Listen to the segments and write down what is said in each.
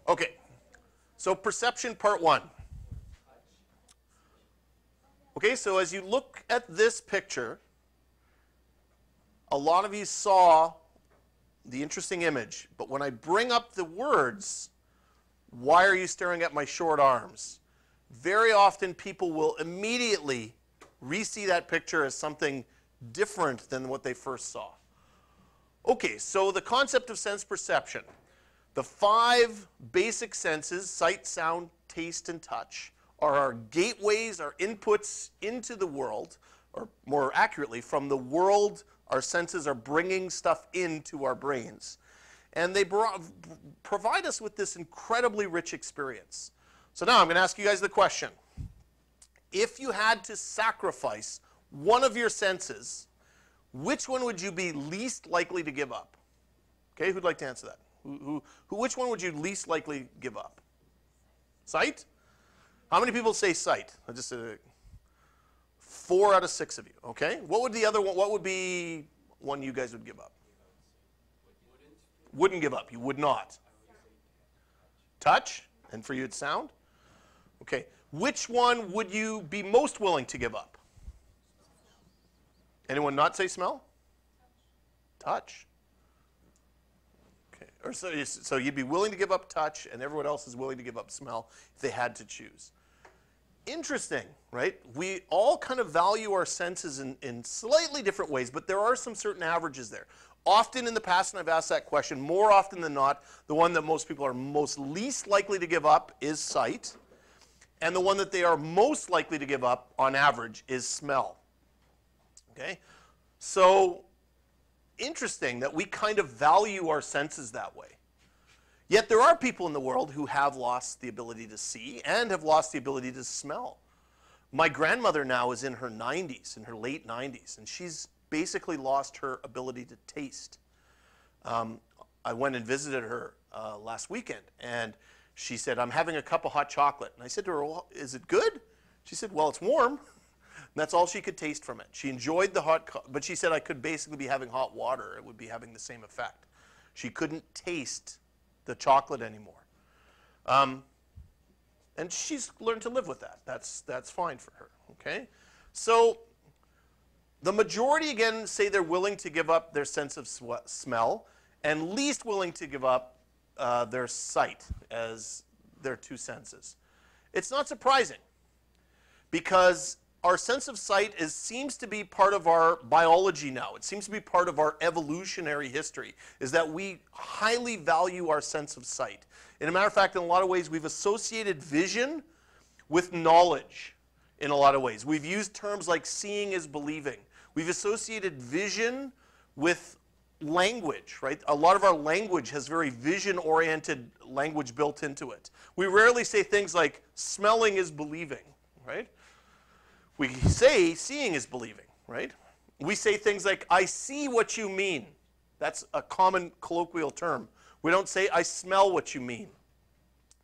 Okay, so perception part one. Okay, so as you look at this picture, a lot of you saw the interesting image, but when I bring up the words, why are you staring at my short arms? Very often people will immediately re-see that picture as something different than what they first saw. Okay, so the concept of sense perception. The 5 basic senses, sight, sound, taste, and touch, are our gateways, our inputs into the world, or more accurately, from the world, our senses are bringing stuff into our brains. And they provide us with this incredibly rich experience. So now I'm going to ask you guys the question. If you had to sacrifice one of your senses, which one would you be least likely to give up? Okay, who'd like to answer that? Which one would you least likely give up? Sight? How many people say sight? I just said 4 out of 6 of you. Okay. What would the other one? What would be one you guys would give up? Wouldn't give up. You would not. Touch, and for you it's sound. Okay. Which one would you be most willing to give up? Anyone not say smell? Touch. Okay. Or so you'd be willing to give up touch, and everyone else is willing to give up smell if they had to choose. Interesting, right? We all kind of value our senses in slightly different ways, but there are some certain averages there. Often in the past, and I've asked that question, more often than not, the one that most people are most least likely to give up is sight. And the one that they are most likely to give up, on average, is smell. Okay? So, interesting that we kind of value our senses that way. Yet there are people in the world who have lost the ability to see and have lost the ability to smell. My grandmother now is in her 90s, in her late 90s, and she's basically lost her ability to taste. I went and visited her last weekend, and she said, I'm having a cup of hot chocolate. And I said to her, well, is it good? She said, well, it's warm. And that's all she could taste from it. She enjoyed the but she said I could basically be having hot water. It would be having the same effect. She couldn't taste the chocolate anymore. And she's learned to live with that. That's fine for her, okay? So the majority, again, say they're willing to give up their sense of smell and least willing to give up their sight as their 2 senses. It's not surprising because our sense of sight seems to be part of our biology now. It seems to be part of our evolutionary history, is that we highly value our sense of sight. And a matter of fact, in a lot of ways, we've associated vision with knowledge in a lot of ways. We've used terms like seeing is believing. We've associated vision with language, right? A lot of our language has very vision-oriented language built into it. We rarely say things like smelling is believing, right? We say seeing is believing, right? We say things like, I see what you mean. That's a common colloquial term. We don't say, I smell what you mean,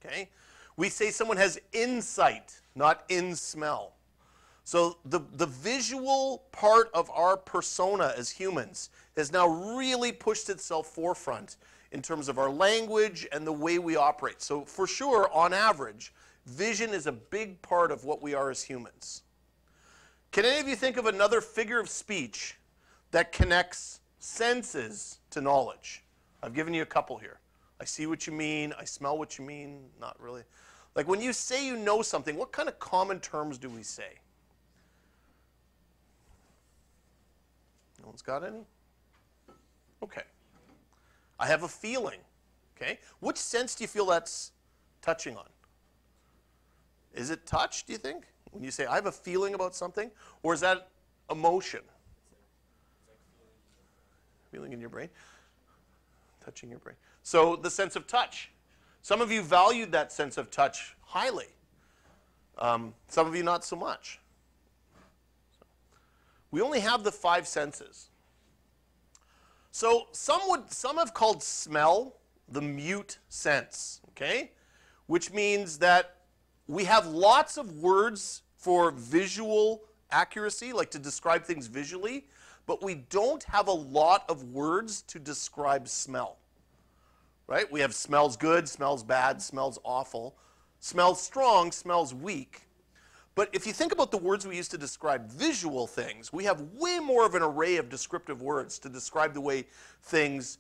okay? We say someone has insight, not in smell. So the visual part of our persona as humans has now really pushed itself forefront in terms of our language and the way we operate. So for sure, on average, vision is a big part of what we are as humans. Can any of you think of another figure of speech that connects senses to knowledge? I've given you a couple here. I see what you mean. I smell what you mean. Not really. Like when you say you know something, what kind of common terms do we say? No one's got any? Okay. I have a feeling. Okay. Which sense do you feel that's touching on? Is it touch, do you think? When you say, I have a feeling about something? Or is that emotion? Feeling in your brain? Touching your brain. So the sense of touch. Some of you valued that sense of touch highly. Some of you not so much. We only have the 5 senses. So some have called smell the mute sense, okay? Which means that we have lots of words for visual accuracy, like to describe things visually, but we don't have a lot of words to describe smell, right? We have smells good, smells bad, smells awful, smells strong, smells weak. But if you think about the words we use to describe visual things, we have way more of an array of descriptive words to describe the way things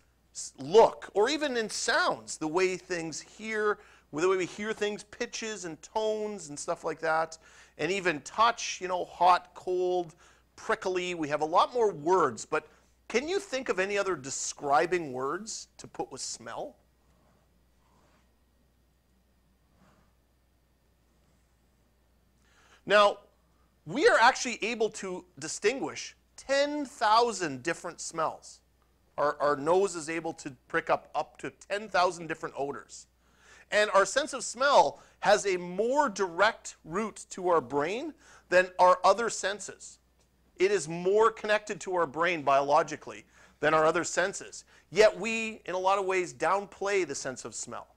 look, or even in sounds, the way things hear, the way we hear things, pitches and tones and stuff like that, and even touch, hot, cold, prickly. We have a lot more words, but can you think of any other describing words to put with smell? Now, we are actually able to distinguish 10,000 different smells. Our nose is able to pick up to 10,000 different odors. And our sense of smell has a more direct route to our brain than our other senses. It is more connected to our brain biologically than our other senses. Yet we, in a lot of ways, downplay the sense of smell.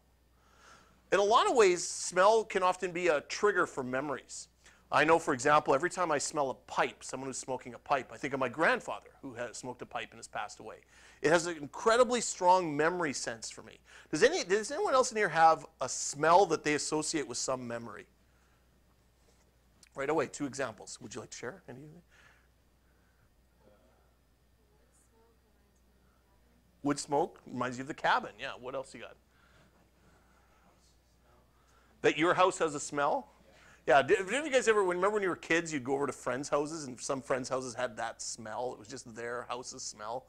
In a lot of ways, smell can often be a trigger for memories. I know, for example, every time I smell a pipe, someone who's smoking a pipe, I think of my grandfather who has smoked a pipe and has passed away. It has an incredibly strong memory sense for me. Does anyone else in here have a smell that they associate with some memory? Right away, 2 examples. Would you like to share any of them? Wood smoke reminds you of the cabin. Yeah, what else you got? That your house has a smell? Yeah, did any of you guys ever, remember when you were kids, you'd go over to friends' houses, and some friends' houses had that smell? It was just their house's smell.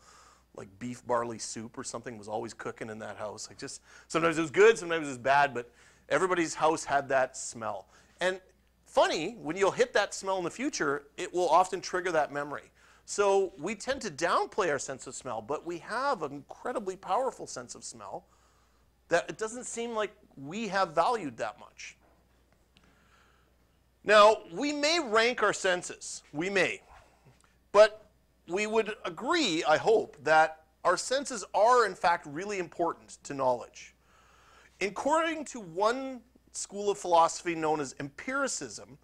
Like beef barley soup or something was always cooking in that house. Like just, sometimes it was good, sometimes it was bad, but everybody's house had that smell. And funny, when you'll hit that smell in the future, it will often trigger that memory. So we tend to downplay our sense of smell, but we have an incredibly powerful sense of smell that it doesn't seem like we have valued that much. Now, we may rank our senses. We may. But we would agree, I hope, that our senses are, in fact, really important to knowledge. According to one school of philosophy known as empiricism,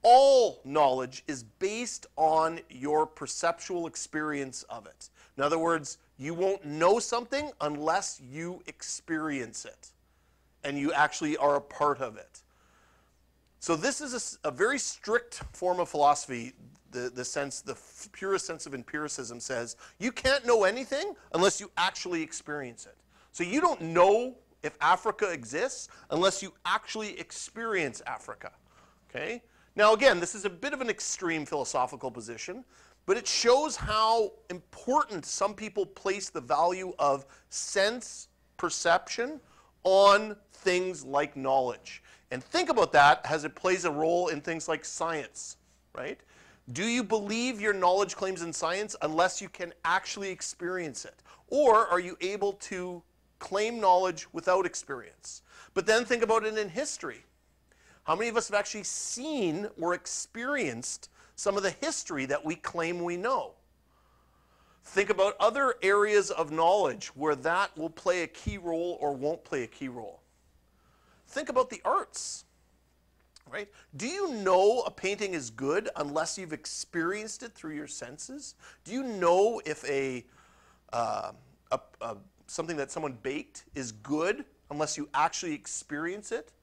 all knowledge is based on your perceptual experience of it. In other words, you won't know something unless you experience it, and you actually are a part of it. So this is a very strict form of philosophy. The purest sense of empiricism says you can't know anything unless you actually experience it. So you don't know if Africa exists unless you actually experience Africa. Okay? Now again, this is a bit of an extreme philosophical position, but it shows how important some people place the value of sense perception on things like knowledge. And think about that as it plays a role in things like science, right? Do you believe your knowledge claims in science unless you can actually experience it? Or are you able to claim knowledge without experience? But then think about it in history. How many of us have actually seen or experienced some of the history that we claim we know? Think about other areas of knowledge where that will play a key role or won't play a key role. Think about the arts, right? Do you know a painting is good unless you've experienced it through your senses? Do you know if something that someone baked is good unless you actually experience it?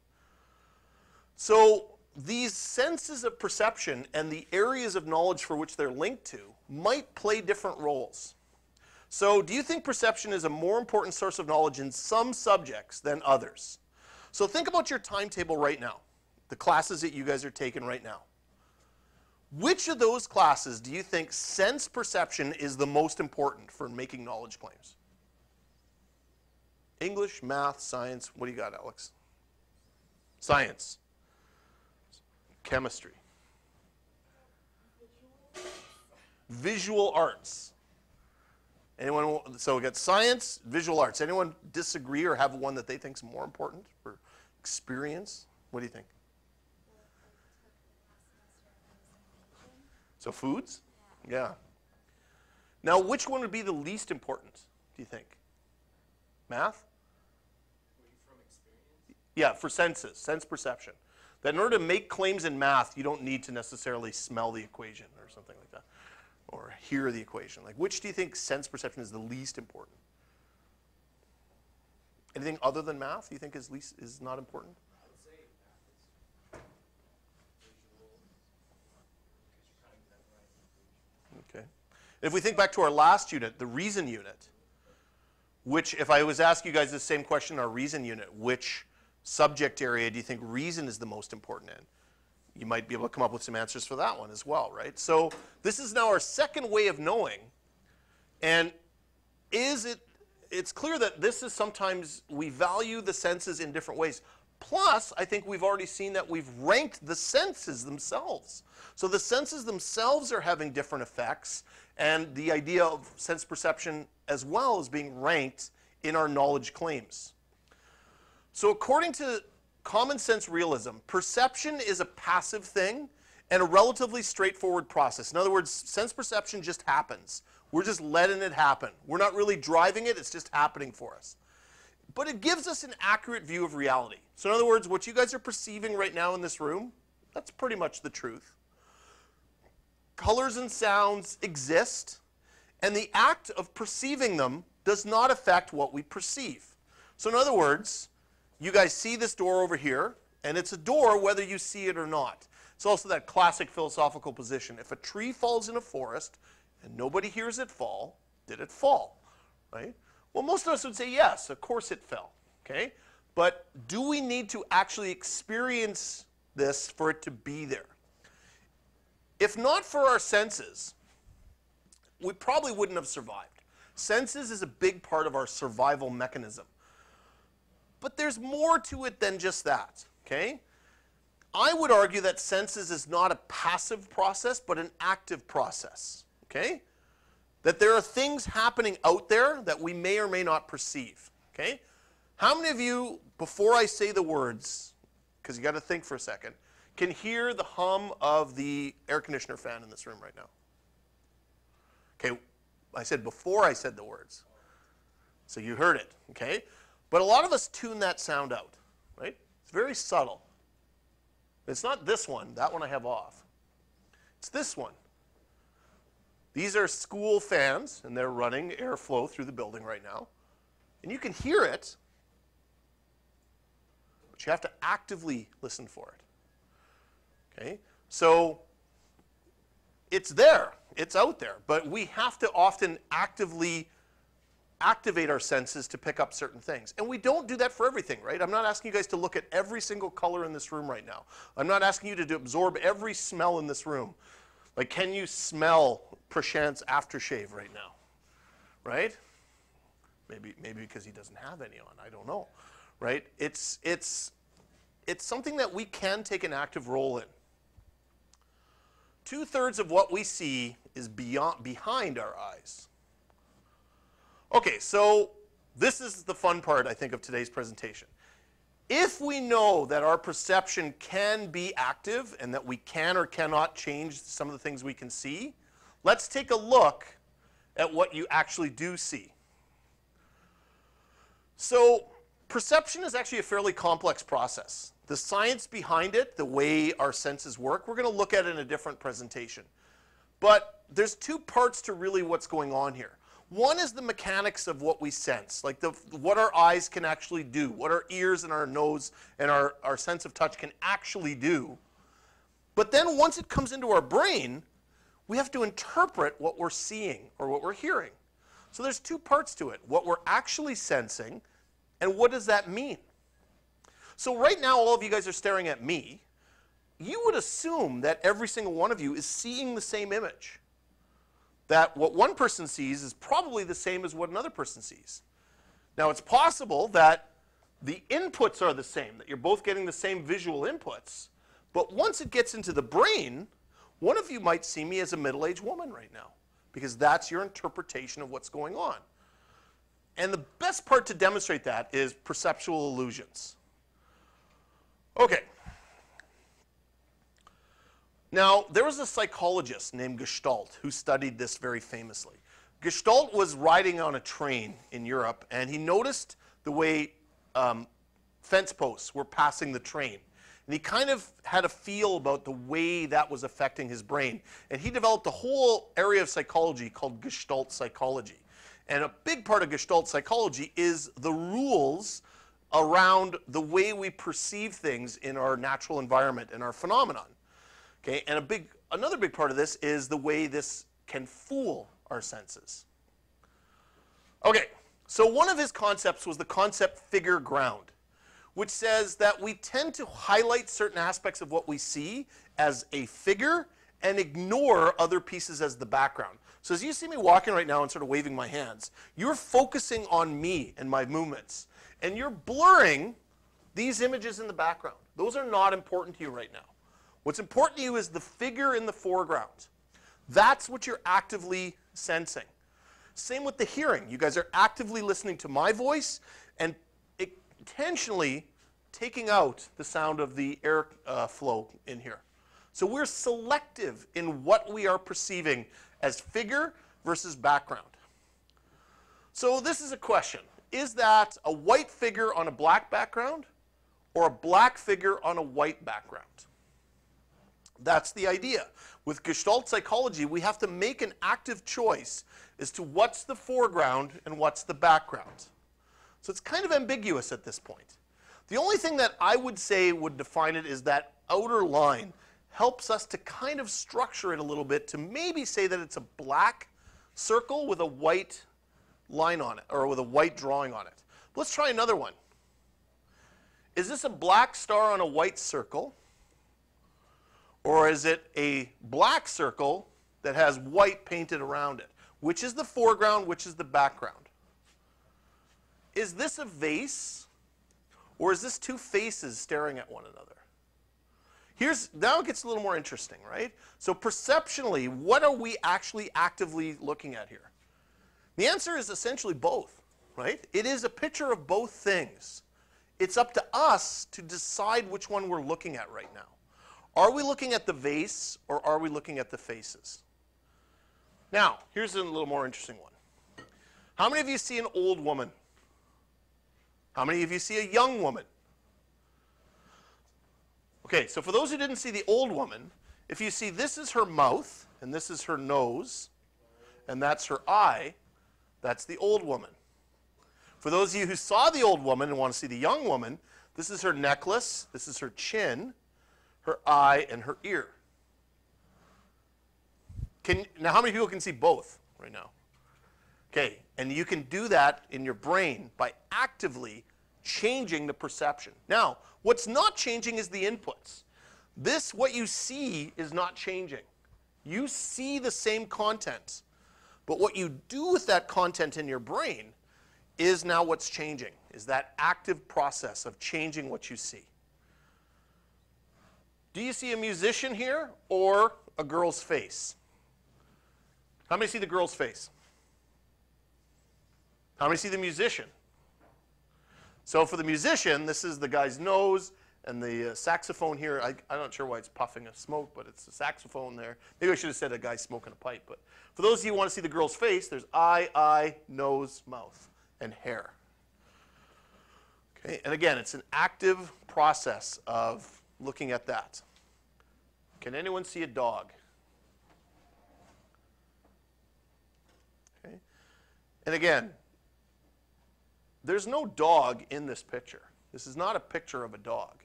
So these senses of perception and the areas of knowledge for which they're linked to might play different roles. So do you think perception is a more important source of knowledge in some subjects than others? So think about your timetable right now, the classes that you guys are taking right now. Which of those classes do you think sense perception is the most important for making knowledge claims? English, math, science. What do you got, Alex? Science. Chemistry. Visual arts. Anyone? So we got science, visual arts. Anyone disagree or have one that they think is more important for experience? What do you think? So foods? Yeah. Now, which one would be the least important, do you think? Math? From experience? Yeah, for senses, sense perception. That in order to make claims in math, you don't need to necessarily smell the equation or something like that, or hear the equation. Like, which do you think sense perception is the least important? Anything other than math you think is not important? I would say math is visual, because you're kind of memorizing. Okay. If we think back to our last unit, the reason unit, which, if I was asking you guys the same question, our reason unit, which subject area do you think reason is the most important in? You might be able to come up with some answers for that one as well, right? So this is now our second way of knowing. And it's clear that this is sometimes we value the senses in different ways. Plus, I think we've already seen that we've ranked the senses themselves. So the senses themselves are having different effects, and the idea of sense perception as well is being ranked in our knowledge claims. So according to common sense realism, perception is a passive thing and a relatively straightforward process. In other words, sense perception just happens. We're just letting it happen. We're not really driving it, it's just happening for us. But it gives us an accurate view of reality. So in other words, what you guys are perceiving right now in this room, that's pretty much the truth. Colors and sounds exist, and the act of perceiving them does not affect what we perceive. So in other words, you guys see this door over here, and it's a door whether you see it or not. It's also that classic philosophical position. If a tree falls in a forest and nobody hears it fall, did it fall? Right? Well, most of us would say yes, of course it fell. Okay? But do we need to actually experience this for it to be there? If not for our senses, we probably wouldn't have survived. Senses is a big part of our survival mechanism. But there's more to it than just that, okay? I would argue that senses is not a passive process, but an active process, okay? That there are things happening out there that we may or may not perceive, okay? How many of you, before I say the words, because you got to think for a second, can hear the hum of the air conditioner fan in this room right now? Okay, I said before I said the words. So you heard it, okay? But a lot of us tune that sound out, right? It's very subtle. It's not this one. That one I have off. It's this one. These are school fans, and they're running airflow through the building right now. And you can hear it, but you have to actively listen for it. Okay? So it's there. It's out there. But we have to often actively activate our senses to pick up certain things. And we don't do that for everything, right? I'm not asking you guys to look at every single color in this room right now. I'm not asking you to absorb every smell in this room. Like, can you smell Prashant's aftershave right now? Right? Maybe because he doesn't have any on. I don't know. Right? It's something that we can take an active role in. 2/3 of what we see is behind our eyes. Okay, so this is the fun part, I think, of today's presentation. If we know that our perception can be active and that we can or cannot change some of the things we can see, let's take a look at what you actually do see. So perception is actually a fairly complex process. The science behind it, the way our senses work, we're going to look at it in a different presentation. But there's two parts to really what's going on here. One is the mechanics of what we sense, like what our eyes can actually do, what our ears and our nose and our sense of touch can actually do. But then once it comes into our brain, we have to interpret what we're seeing or what we're hearing. So there's two parts to it, what we're actually sensing and what does that mean. So right now, all of you guys are staring at me. You would assume that every single one of you is seeing the same image. That what one person sees is probably the same as what another person sees. Now, it's possible that the inputs are the same, that you're both getting the same visual inputs. But once it gets into the brain, one of you might see me as a middle-aged woman right now, because that's your interpretation of what's going on. And the best part to demonstrate that is perceptual illusions. Okay. Now, there was a psychologist named Gestalt who studied this very famously. Gestalt was riding on a train in Europe, and he noticed the way fence posts were passing the train. And he kind of had a feel about the way that was affecting his brain. And he developed a whole area of psychology called Gestalt psychology. And a big part of Gestalt psychology is the rules around the way we perceive things in our natural environment and our phenomenon. Okay, and another big part of this is the way this can fool our senses. Okay, so one of his concepts was the concept figure ground, which says that we tend to highlight certain aspects of what we see as a figure and ignore other pieces as the background. So as you see me walking right now and sort of waving my hands, you're focusing on me and my movements, and you're blurring these images in the background. Those are not important to you right now. What's important to you is the figure in the foreground. That's what you're actively sensing. Same with the hearing. You guys are actively listening to my voice and intentionally taking out the sound of the air flow in here. So we're selective in what we are perceiving as figure versus background. So this is a question. Is that a white figure on a black background or a black figure on a white background? That's the idea. With Gestalt psychology, we have to make an active choice as to what's the foreground and what's the background. So it's kind of ambiguous at this point. The only thing that I would say would define it is that outer line helps us to kind of structure it a little bit to maybe say that it's a black circle with a white line on it, or with a white drawing on it. Let's try another one. Is this a black star on a white circle? Or is it a black circle that has white painted around it? Which is the foreground, which is the background? Is this a vase, or is this two faces staring at one another? Now it gets a little more interesting, right? So perceptually, what are we actually actively looking at here? The answer is essentially both, right? It is a picture of both things. It's up to us to decide which one we're looking at right now. Are we looking at the vase, or are we looking at the faces? Now, here's a little more interesting one. How many of you see an old woman? How many of you see a young woman? Okay, so for those who didn't see the old woman, if you see this is her mouth, and this is her nose, and that's her eye, that's the old woman. For those of you who saw the old woman and want to see the young woman, this is her necklace, this is her chin, her eye, and her ear. Now, how many people can see both right now? Okay, and you can do that in your brain by actively changing the perception. Now, what's not changing is the inputs. What you see is not changing. You see the same content, but what you do with that content in your brain is now what's changing, is that active process of changing what you see. Do you see a musician here or a girl's face? How many see the girl's face? How many see the musician? So for the musician, this is the guy's nose, and the saxophone here, I'm not sure why it's puffing a smoke, but it's a saxophone there. Maybe I should have said a guy smoking a pipe. But for those of you who want to see the girl's face, there's eye, nose, mouth, and hair. Okay, and again, it's an active process of looking at that. Can anyone see a dog? Okay. And again, there's no dog in this picture. This is not a picture of a dog.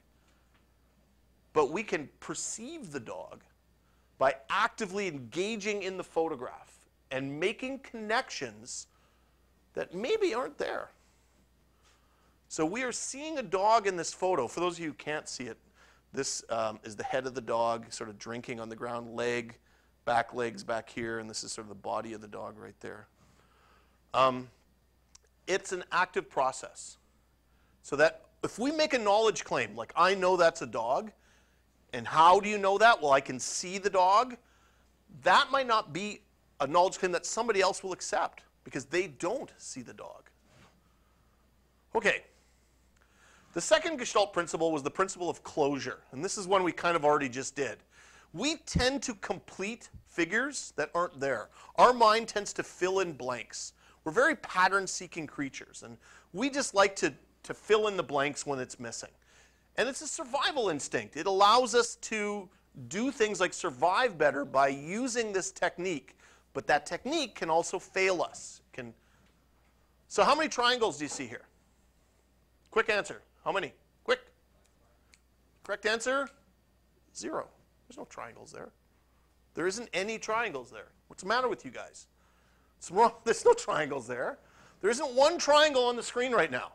But we can perceive the dog by actively engaging in the photograph and making connections that maybe aren't there. So we are seeing a dog in this photo. For those of you who can't see it, this is the head of the dog sort of drinking on the ground, back legs back here, and this is sort of the body of the dog right there. It's an active process. So that if we make a knowledge claim, like I know that's a dog, and how do you know that? Well, I can see the dog. That might not be a knowledge claim that somebody else will accept because they don't see the dog. Okay. The second Gestalt principle was the principle of closure, and this is one we kind of already just did. We tend to complete figures that aren't there. Our mind tends to fill in blanks. We're very pattern-seeking creatures, and we just like to fill in the blanks when it's missing. And it's a survival instinct. It allows us to do things like survive better by using this technique, but that technique can also fail us. It can So how many triangles do you see here? Quick answer. How many? Quick. Correct answer? 0. There's no triangles there. There isn't any triangles there. What's the matter with you guys? What's wrong? There's no triangles there. There isn't one triangle on the screen right now.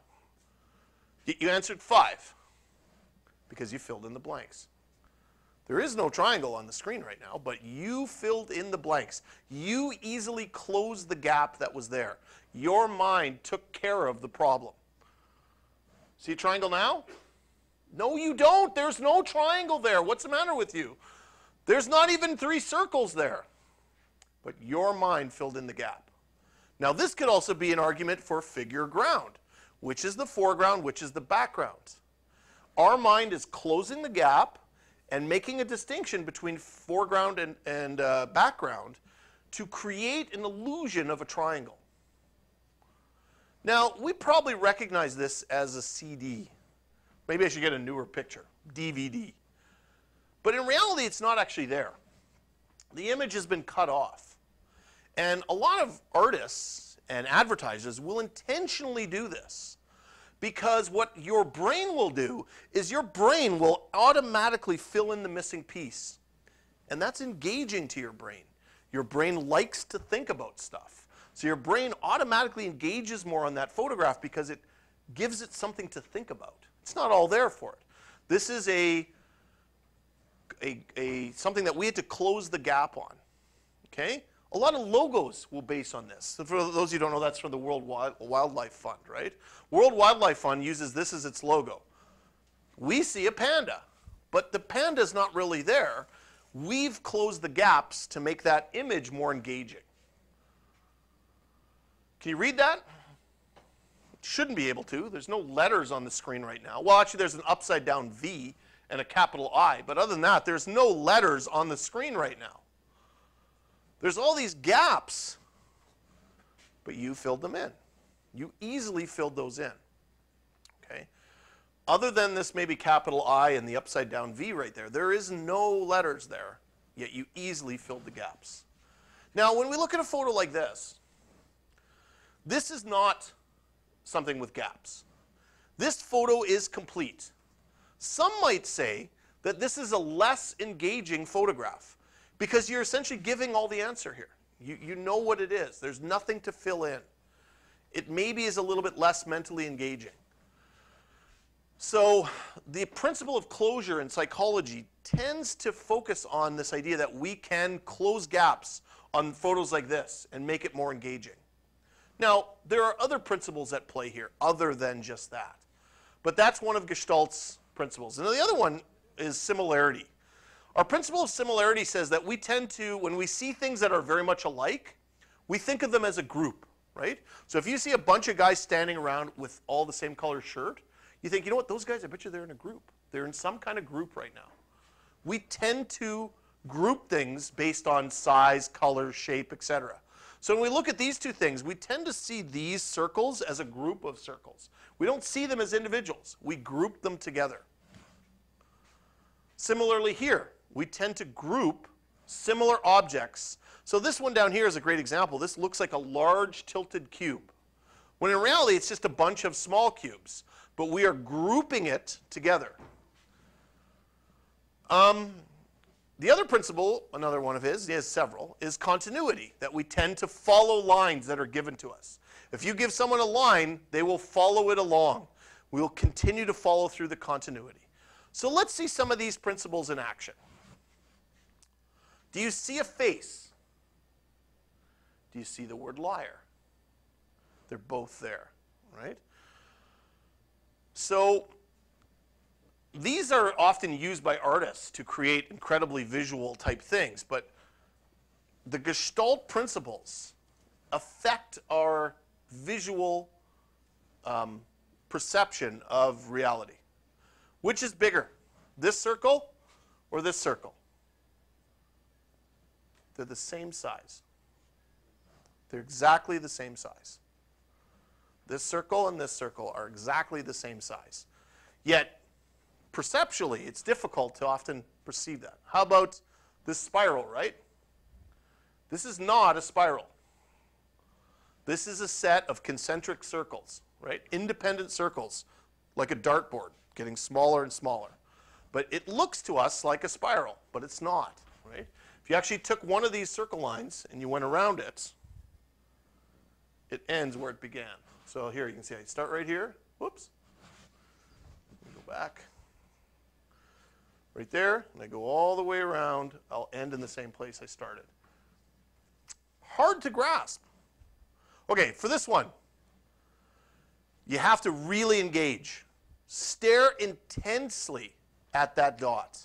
You answered 5 because you filled in the blanks. There is no triangle on the screen right now, but you filled in the blanks. You easily closed the gap that was there. Your mind took care of the problem. See a triangle now? No, you don't. There's no triangle there. What's the matter with you? There's not even 3 circles there. But your mind filled in the gap. Now, this could also be an argument for figure ground. Which is the foreground, which is the background? Our mind is closing the gap and making a distinction between foreground and background to create an illusion of a triangle. Now, we probably recognize this as a CD. Maybe I should get a newer picture, DVD. But in reality, it's not actually there. The image has been cut off. And a lot of artists and advertisers will intentionally do this. Because what your brain will do is your brain will automatically fill in the missing piece. And that's engaging to your brain. Your brain likes to think about stuff. So your brain automatically engages more on that photograph because it gives it something to think about. It's not all there for it. This is something that we had to close the gap on. Okay? A lot of logos will base on this. So for those of you who don't know, that's from the World Wildlife Fund, right? World Wildlife Fund uses this as its logo. We see a panda, but the panda's not really there. We've closed the gaps to make that image more engaging. Can you read that? Shouldn't be able to. There's no letters on the screen right now. Well, actually, there's an upside down V and a capital I, but other than that, there's no letters on the screen right now. There's all these gaps, but you filled them in. You easily filled those in. Okay? Other than this maybe capital I and the upside down V right there, there is no letters there, yet you easily filled the gaps. Now, when we look at a photo like this is not something with gaps. This photo is complete. Some might say that this is a less engaging photograph because you're essentially giving all the answer here. You know what it is. There's nothing to fill in. It maybe is a little bit less mentally engaging. So the principle of closure in psychology tends to focus on this idea that we can close gaps on photos like this and make it more engaging. Now, there are other principles at play here other than just that. But that's one of Gestalt's principles. And the other one is similarity. Our principle of similarity says that we tend to, when we see things that are very much alike, we think of them as a group, right? So if you see a bunch of guys standing around with all the same color shirt, you think, you know what, those guys, I bet you they're in a group. They're in some kind of group right now. We tend to group things based on size, color, shape, etc. So when we look at these two things, we tend to see these circles as a group of circles. We don't see them as individuals. We group them together. Similarly here, we tend to group similar objects. So this one down here is a great example. This looks like a large tilted cube, when in reality it's just a bunch of small cubes. But we are grouping it together. The other principle, another one of his, he has several, is continuity, that we tend to follow lines that are given to us. If you give someone a line, they will follow it along. We will continue to follow through the continuity. So let's see some of these principles in action. Do you see a face? Do you see the word liar? They're both there, right? So these are often used by artists to create incredibly visual type things, but the Gestalt principles affect our visual perception of reality. Which is bigger, this circle or this circle? They're the same size. They're exactly the same size. This circle and this circle are exactly the same size. Yet, perceptually, it's difficult to often perceive that. How about this spiral, right? This is not a spiral. This is a set of concentric circles, right? Independent circles, like a dartboard, getting smaller and smaller. But it looks to us like a spiral, but it's not, right? If you actually took one of these circle lines and you went around it, it ends where it began. So here you can see I start right here. Whoops. Go back. Right there, and I go all the way around. I'll end in the same place I started. Hard to grasp. Okay, for this one, you have to really engage. Stare intensely at that dot.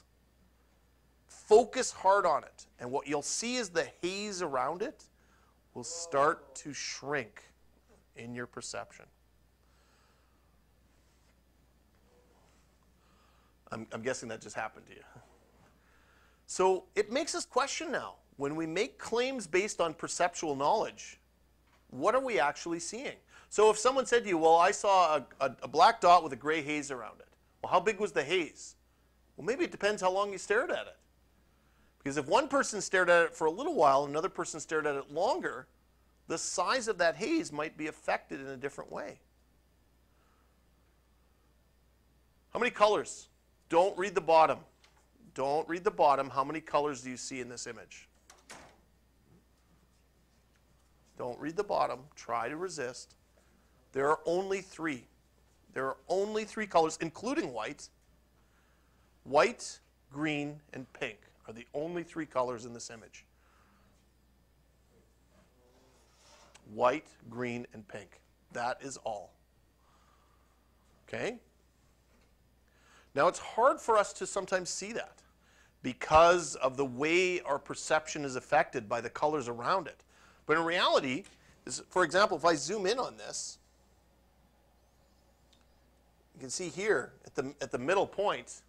Focus hard on it. And what you'll see is the haze around it will start to shrink in your perception. I'm guessing that just happened to you. So it makes us question now. When we make claims based on perceptual knowledge, what are we actually seeing? So if someone said to you, well, I saw a black dot with a gray haze around it. Well, how big was the haze? Well, maybe it depends how long you stared at it. Because if one person stared at it for a little while and another person stared at it longer, the size of that haze might be affected in a different way. How many colors? Don't read the bottom. Don't read the bottom. How many colors do you see in this image? Don't read the bottom. Try to resist. There are only 3. There are only 3 colors, including white. White, green, and pink are the only 3 colors in this image. White, green, and pink. That is all. Okay? Now, it's hard for us to sometimes see that because of the way our perception is affected by the colors around it. But in reality, for example, if I zoom in on this, you can see here at the middle point,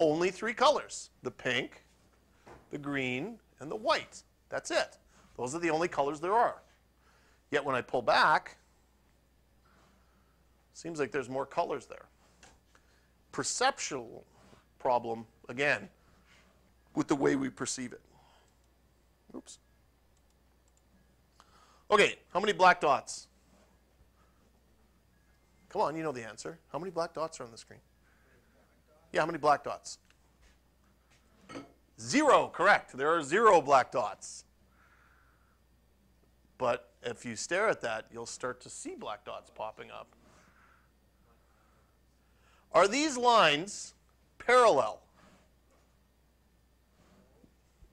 only 3 colors. The pink, the green, and the white. That's it. Those are the only colors there are. Yet when I pull back, it seems like there's more colors there. Perceptual problem, again, with the way we perceive it. Oops. Okay, how many black dots? Come on, you know the answer. How many black dots are on the screen? Yeah, how many black dots? 0, correct. There are 0 black dots. But if you stare at that, you'll start to see black dots popping up. Are these lines parallel?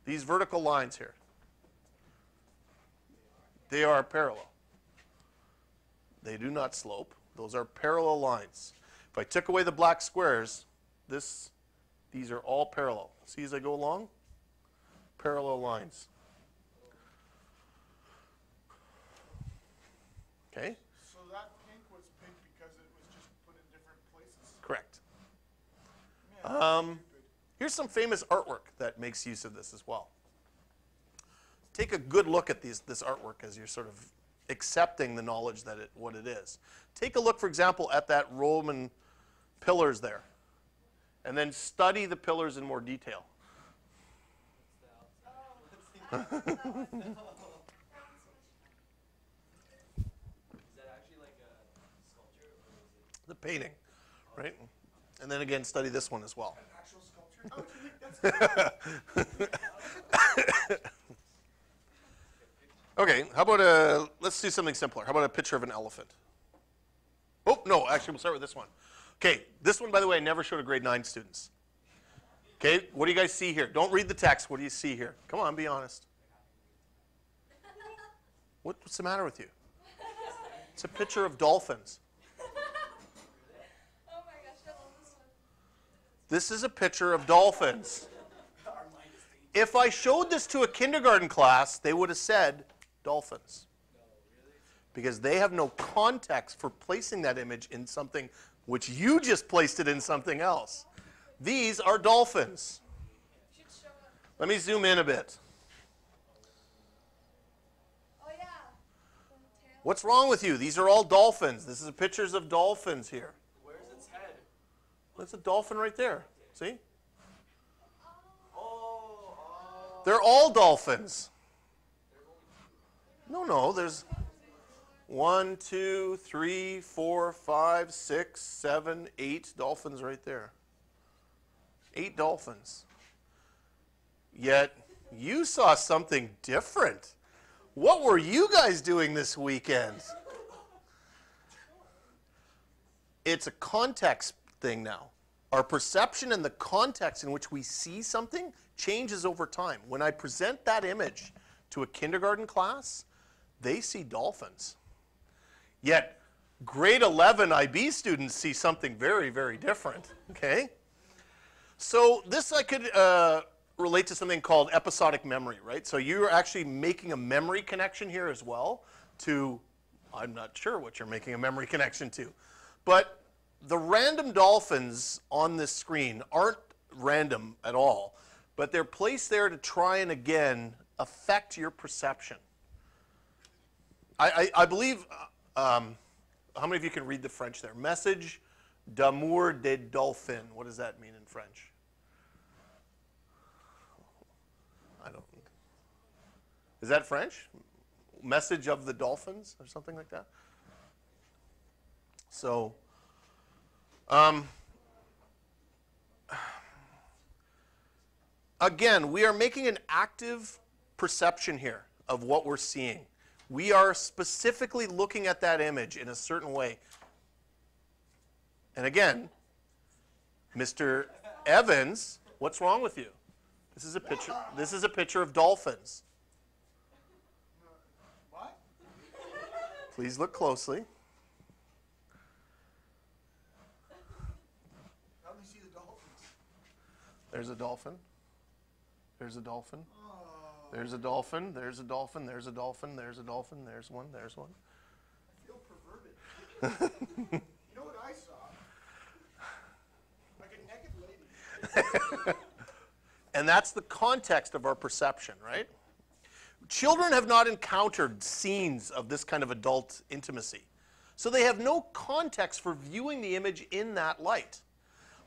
These vertical lines here. They are parallel. They do not slope. Those are parallel lines. If I took away the black squares, these are all parallel. See as I go along? Parallel lines. Okay? So that pink was pink because it was just put in different places? Correct. Yeah, Here's some famous artwork that makes use of this as well. Take a good look at this artwork as you're sort of accepting the knowledge that what it is. Take a look, for example, at that Roman pillars there, and then study the pillars in more detail. Is that actually like a sculpture, or is it? The painting, right? And then again, study this one as well. An actual sculpture? Oh, you think that's Okay, how about let's do something simpler. How about a picture of an elephant? Oh, no, actually, we'll start with this one. Okay, this one, by the way, I never showed to grade 9 students. Okay, what do you guys see here? Don't read the text. What do you see here? Come on, be honest. What's the matter with you? It's a picture of dolphins. Oh my gosh, I love this one. This is a picture of dolphins. If I showed this to a kindergarten class, they would have said dolphins. Because they have no context for placing that image in something which you just placed it in something else. These are dolphins. You should show it. Let me zoom in a bit. Oh yeah. The tail. What's wrong with you? These are all dolphins. This is pictures of dolphins here. Where's its head? That's a dolphin right there. See? Oh. They're all dolphins. No, there's... 1, 2, 3, 4, 5, 6, 7, 8 dolphins right there. 8 dolphins. Yet you saw something different. What were you guys doing this weekend? It's a context thing now. Our perception and the context in which we see something changes over time. When I present that image to a kindergarten class, they see dolphins. Yet grade 11 IB students see something very, very different, okay? So this I could relate to something called episodic memory, right? So you're actually making a memory connection here as well to, I'm not sure what you're making a memory connection to, but the random dolphins on this screen aren't random at all, but they're placed there to try and again affect your perception. I believe, how many of you can read the French there? Message d'amour des dolphins. What does that mean in French? I don't. Is that French? Message of the dolphins or something like that? So, again, we are making an active perception here of what we're seeing. We are specifically looking at that image in a certain way. And again, Mr. Evans, what's wrong with you? This is a picture. This is a picture of dolphins. What? Please look closely. How do you see the dolphins? There's a dolphin. There's a dolphin. Oh. There's a dolphin. There's a dolphin. There's a dolphin. There's a dolphin. There's one. There's one. I feel perverted. You know what I saw? Like a naked lady. And that's the context of our perception, right? Children have not encountered scenes of this kind of adult intimacy. So they have no context for viewing the image in that light.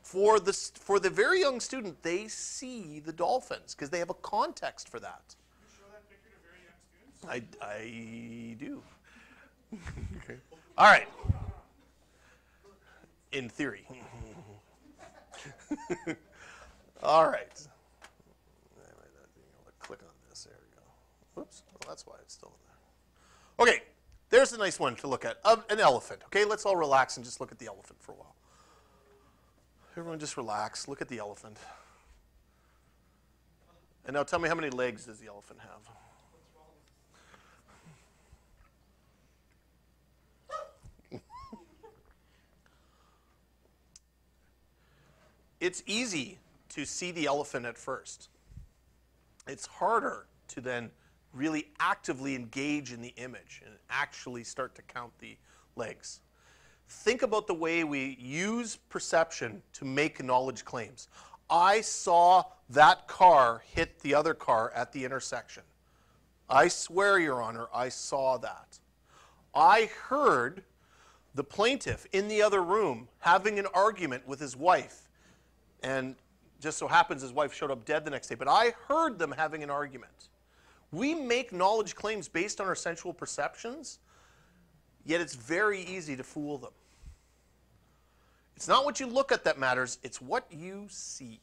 For the very young student, they see the dolphins because they have a context for that. Can you show that picture to very young students? I do. Okay. All right. In theory. All right. Click on this. There we go. Oops. Well, that's why it's still in there. Okay. There's a nice one to look at. An elephant. Okay. Let's all relax and just look at the elephant for a while. Everyone just relax. Look at the elephant. And now tell me, how many legs does the elephant have? It's easy to see the elephant at first. It's harder to then really actively engage in the image and actually start to count the legs. Think about the way we use perception to make knowledge claims. I saw that car hit the other car at the intersection. I swear, Your Honor, I saw that. I heard the plaintiff in the other room having an argument with his wife, and just so happens his wife showed up dead the next day, but I heard them having an argument. We make knowledge claims based on our sensual perceptions, yet it's very easy to fool them. It's not what you look at that matters, it's what you see.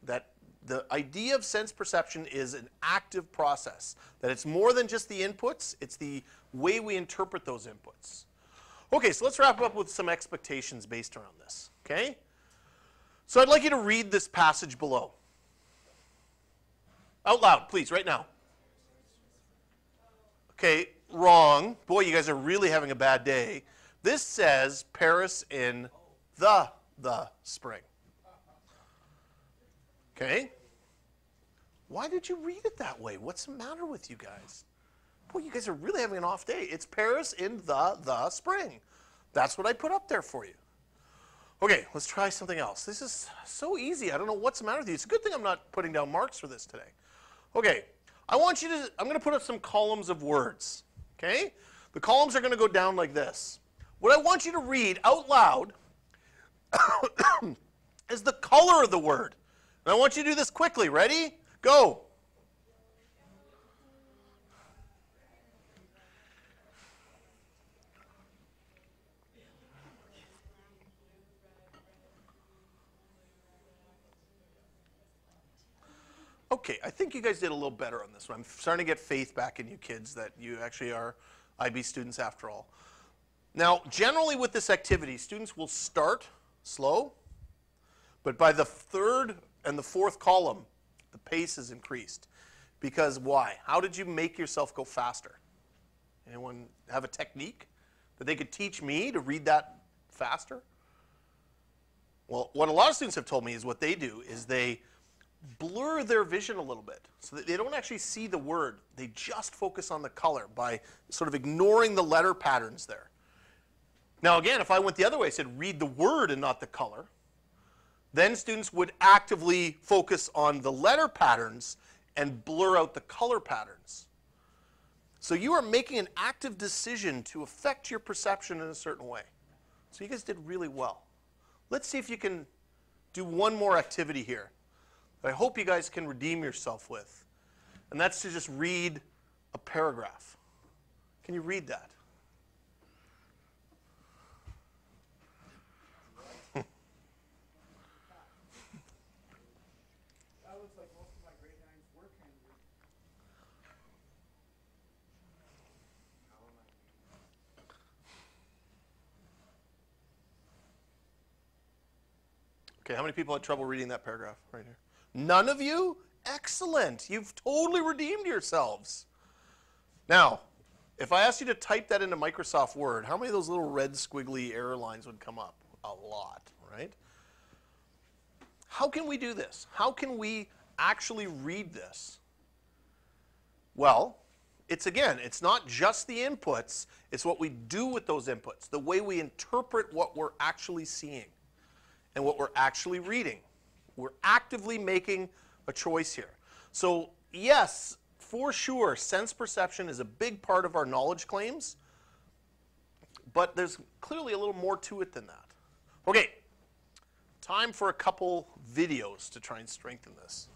That the idea of sense perception is an active process, that it's more than just the inputs, it's the way we interpret those inputs. Okay, so let's wrap up with some expectations based around this, okay? So I'd like you to read this passage below. Out loud, please, right now. Okay, wrong. Boy, you guys are really having a bad day. This says Paris in the spring. Okay? Why did you read it that way? What's the matter with you guys? Boy, you guys are really having an off day. It's Paris in the spring. That's what I put up there for you. Okay, let's try something else. This is so easy. I don't know what's the matter with you. It's a good thing I'm not putting down marks for this today. Okay, I'm going to put up some columns of words. Okay? The columns are going to go down like this. What I want you to read out loud is the color of the word. And I want you to do this quickly. Ready? Go. Okay, I think you guys did a little better on this one. I'm starting to get faith back in you kids that you actually are IB students after all. Now, generally with this activity, students will start slow, but by the third and the fourth column, the pace is increased. Because why? How did you make yourself go faster? Anyone have a technique that they could teach me to read that faster? Well, what a lot of students have told me is what they do is they blur their vision a little bit so that they don't actually see the word. They just focus on the color by sort of ignoring the letter patterns there. Now again, if I went the other way, I said read the word and not the color, then students would actively focus on the letter patterns and blur out the color patterns. So you are making an active decision to affect your perception in a certain way. So you guys did really well. Let's see if you can do one more activity here that I hope you guys can redeem yourself with. And that's to just read a paragraph. Can you read that? That looks like most of my grade 9's work handbook. Okay, how many people had trouble reading that paragraph right here? None of you? Excellent. You've totally redeemed yourselves. Now, if I asked you to type that into Microsoft Word, how many of those little red squiggly error lines would come up? A lot, right? How can we do this? How can we actually read this? Well, it's not just the inputs, it's what we do with those inputs, the way we interpret what we're actually seeing and what we're actually reading. We're actively making a choice here. So yes, for sure, sense perception is a big part of our knowledge claims, but there's clearly a little more to it than that. Okay, time for a couple videos to try and strengthen this.